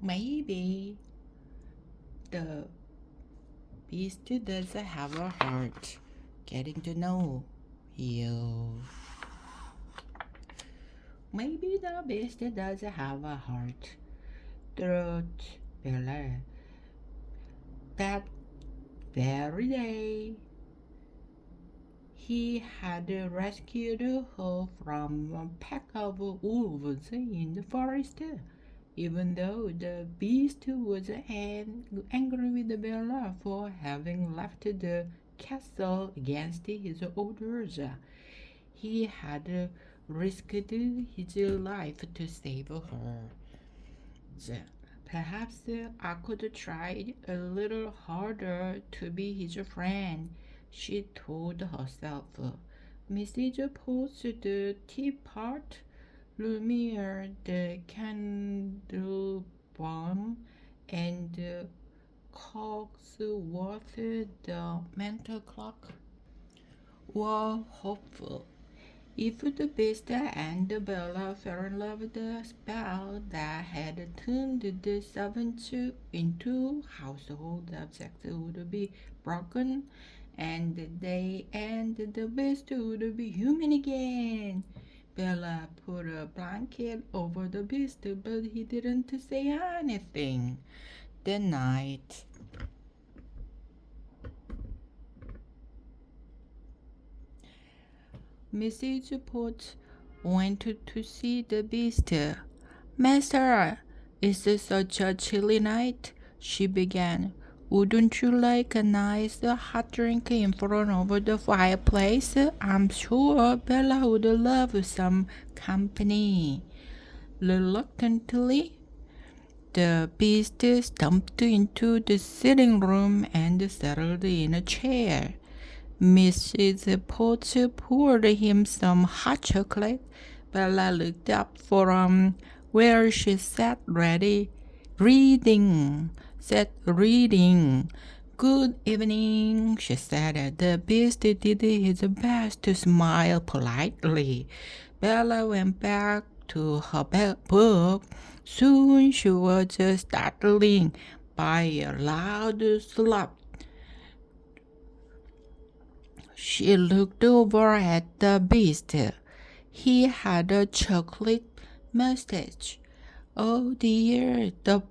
Maybe the beast doesn't have a heart. Getting to know you. Maybe the beast doesn't have a heart. Throat Bella. That very day, he had rescued her from a pack of wolves in the forest. Even though the beast was angry with Bella for having left the castle against his orders, he had risked his life to save her. Perhaps I could try a little harder to be his friend, she told herself. Mrs. Potts the teapot, Lumiere the candlebum, and Cogsworth the mantel clock were hopeful. If the beast and Bella fell in love, the spell that had turned the servants into household objects would be broken, and they and the beast would be human again. Bella put a blanket over the beast, but he didn't say anything. That night, Mrs. Potts went to see the beast. Master, it's such a chilly night, she began. Wouldn't you like a nice hot drink in front of the fireplace? I'm sure Bella would love some company. Reluctantly, the beast stumped into the sitting room and settled in a chair. Mrs. Potts poured him some hot chocolate. Bella looked up from where she sat reading. Good evening, she said. The beast did his best to smile politely. Bella went back to her book. Soon she was startled by a loud slap. She looked over at the beast. He had a chocolate mustache. Oh dear, the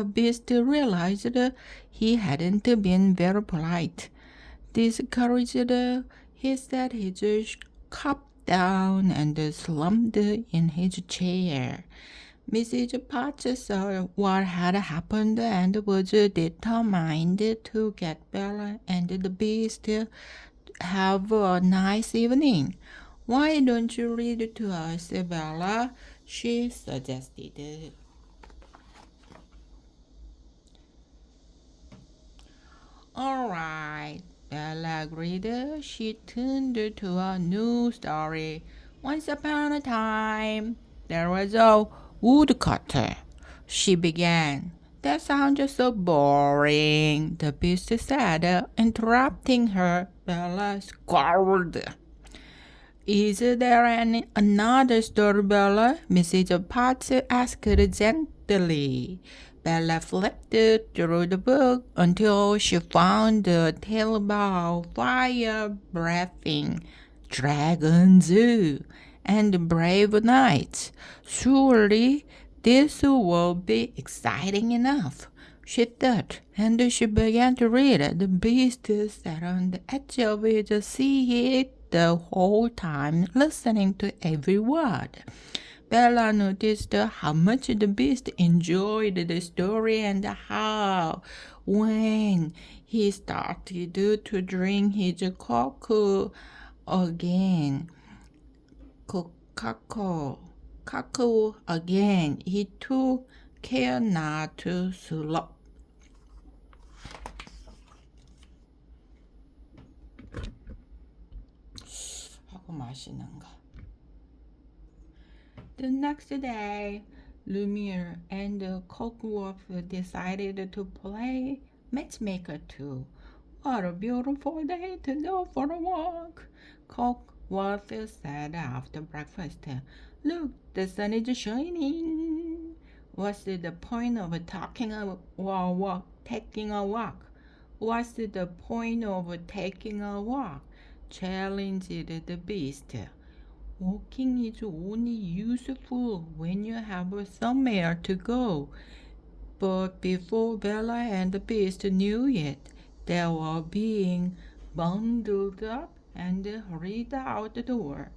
beast realized he hadn't been very polite. Discouraged, he set his cup down and slumped in his chair. Mrs. Potts saw what had happened and was determined to get Bella and the beast to have a nice evening. Why don't you read to us, Bella? She suggested. All right, Bella agreed. She turned to a new story. Once upon a time, there was a woodcutter. She began. That sounds so boring, the beast said, interrupting her. Bella scolded. Is there another story, Bella? Mrs. Potts asked gently. Bella flipped through the book until she found the tale about fire-breathing dragons and brave knights. Surely this will be exciting enough, she thought, and she began to read. The beast sat on the edge of his seat the whole time, listening to every word. Bella noticed how much the beast enjoyed the story and how, when he started to drink his cocoa again, he took care not to slurp. 하고 마시는가. The next day, Lumiere and Cogsworth decided to play matchmaker too. What a beautiful day to go for a walk, Cogsworth said after breakfast. Look, the sun is shining. What's the point of taking a walk? Taking a walk? What's the point of taking a walk? Challenged the beast. Walking is only useful when you have somewhere to go. But before Bella and the Beast knew it, they were being bundled up and hurried out the door.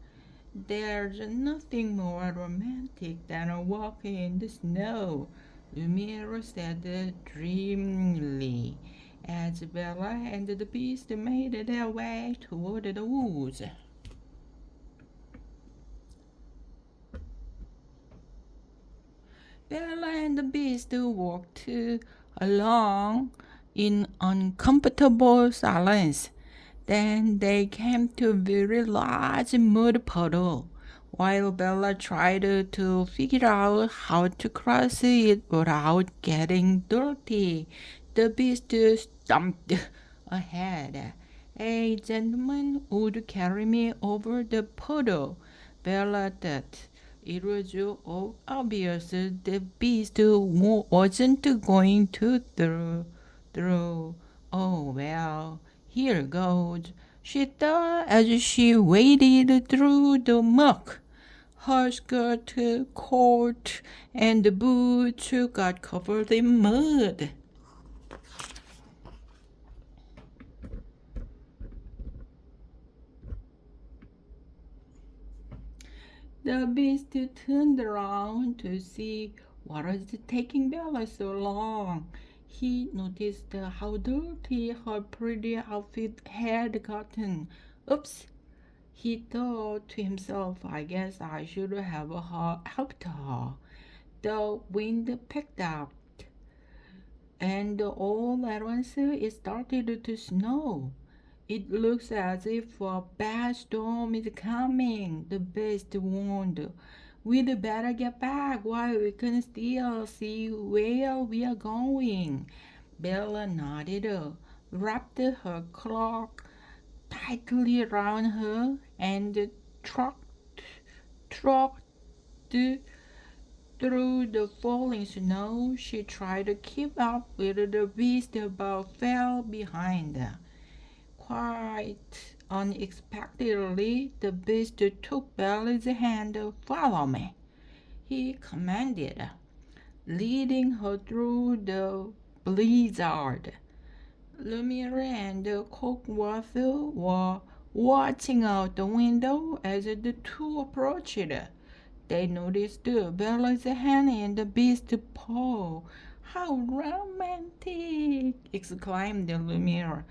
There's nothing more romantic than a walk in the snow, Lumiere said dreamily, as Bella and the Beast made their way toward the woods. Bella and the Beast walked along in uncomfortable silence. Then they came to a very large mud puddle. While Bella tried to figure out how to cross it without getting dirty, the Beast stumped ahead. A gentleman would carry me over the puddle, Bella thought. It was obvious the Beast wasn't going to throw. Oh well, here goes, she thought as she waded through the muck. Her skirt, coat, and boots got covered in mud. The Beast turned around to see what was taking Bella so long. He noticed how dirty her pretty outfit had gotten. Oops, he thought to himself, I guess I should have helped her. The wind picked up, and all at once it started to snow. It looks as if a bad storm is coming, the Beast warned. We'd better get back while we can still see where we are going. Bella nodded, wrapped her cloak tightly around her, and trotted through the falling snow. She tried to keep up with the Beast but fell behind. Quite unexpectedly, the Beast took Bella's hand. Follow me, he commanded, leading her through the blizzard. Lumiere and Cockworth were watching out the window as the two approached. They noticed Bella's hand in the Beast's paw. How romantic! Exclaimed Lumiere.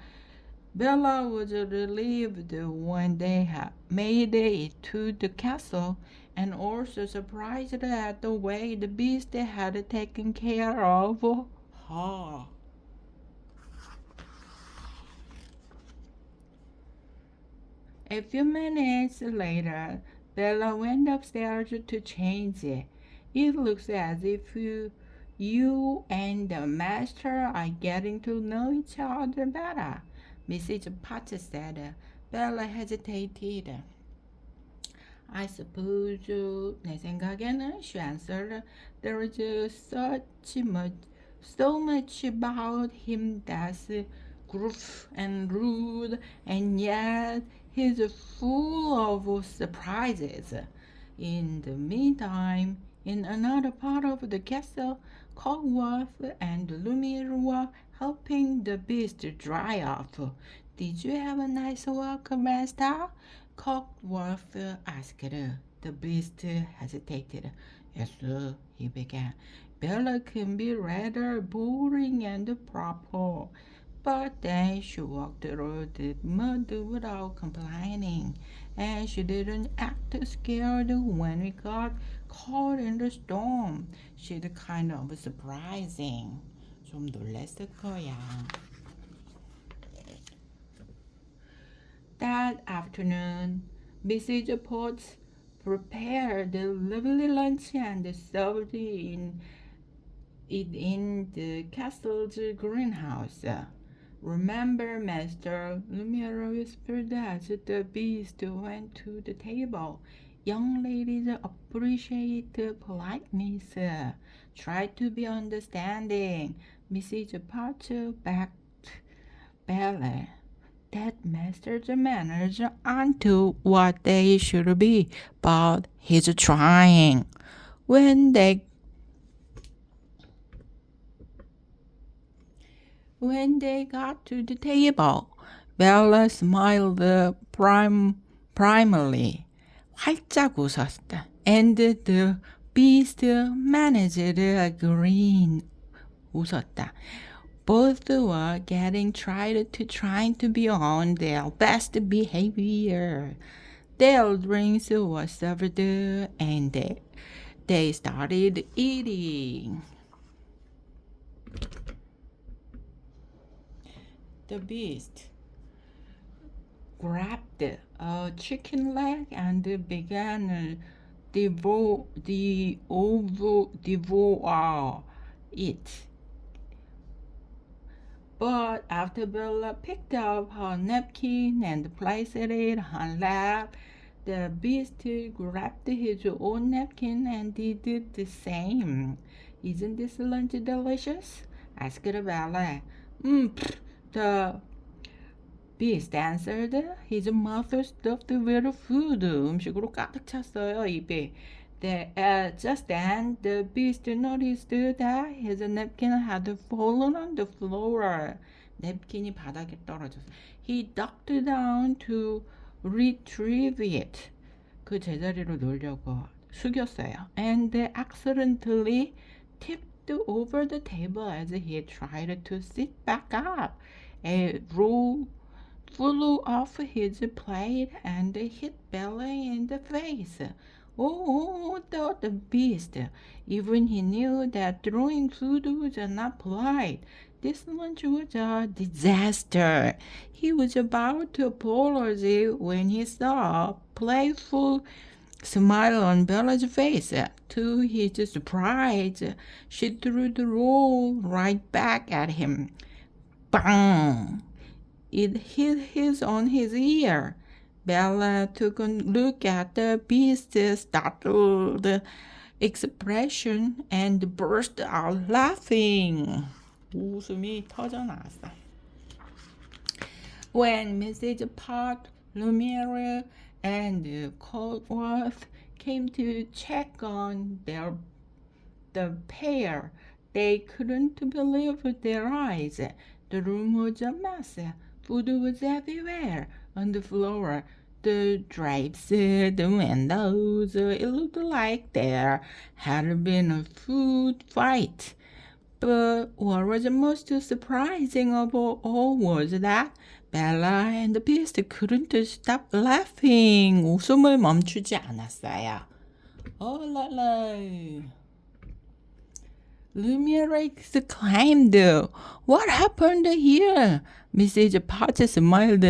Bella was relieved when they had made it to the castle, and also surprised at the way the Beast had taken care of her. A few minutes later, Bella went upstairs to change. It looks as if you and the master are getting to know each other better, Mrs. Potter said. Bella hesitated. I suppose 내 생각에는, she answered, there is so much about him that's gruff and rude, and yet he's full of surprises. In the meantime, in another part of the castle, Cockworth and Lumiere were helping the Beast dry off. Did you have a nice walk, Master? Cockworth asked. The Beast hesitated. Yes, sir, he began. Bella can be rather boring and proper. But then she walked through the mud without complaining, and she didn't act scared when we got caught in the storm. She's kind of surprising. 좀 놀랐을 거야. That afternoon, Mrs. Potts prepared a lovely lunch and served it in the castle's greenhouse. Remember, Master, Lumiere whispered as the Beast went to the table. Young ladies appreciate politeness. Try to be understanding. Mrs. Potts backed Bella that masters and manners aren't what they should be, but he's trying. When they got to the table, Bella smiled primarily. 활짝 웃었다. And the beast managed a grin. 웃었다. Both were trying to be on their best behavior. Their drinks were served and they started eating. The beast grabbed a chicken leg and began devour it. But after Bella picked up her napkin and placed it on her lap, the beast grabbed his own napkin and did the same. Isn't this lunch delicious? asked Bella. The beast answered. His mouth stuffed with food. 음식으로 가득 찼어요, 입에. Just then, the beast noticed that his napkin had fallen on the floor. 냅킨이 바닥에 떨어졌어. He ducked down to retrieve it. 그 제자리로 놓으려고 숙였어요. And accidentally tipped over the table as he tried to sit back up. A roll flew off his plate and hit Bella in the face. Oh, thought the beast. Even he knew that throwing food was not polite. This lunch was a disaster. He was about to apologize when he saw a playful smile on Bella's face. To his surprise, she threw the roll right back at him. Bang! It hit on his ear. Bella took a look at the beast's startled expression and burst out laughing. 웃음이 터져나왔어. When Mrs. Pot, Lumiere, and Coldworth came to check on the pair, they couldn't believe their eyes. The room was a mess. Food was everywhere on the floor, the drapes, the windows. It looked like there had been a food fight. But what was most surprising of all was that Bella and the Beast couldn't stop laughing. 웃음을 멈추지 않았어요. Oh la la. Lumiere exclaimed, "What happened here?" Mrs. Potts smiled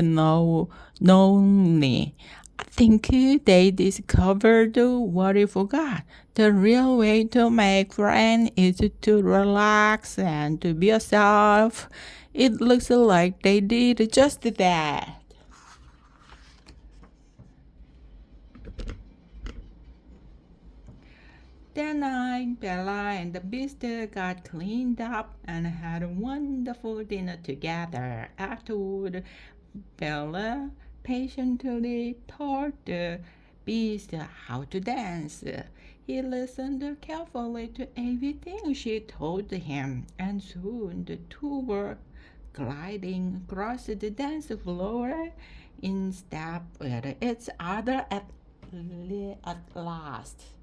knowingly. "I think they discovered what we forgot. The real way to make friends is to relax and to be yourself. It looks like they did just that." That night, Bella and the Beast got cleaned up and had a wonderful dinner together. Afterward, Bella patiently taught the Beast how to dance. He listened carefully to everything she told him, and soon the two were gliding across the dance floor in step with each other at last.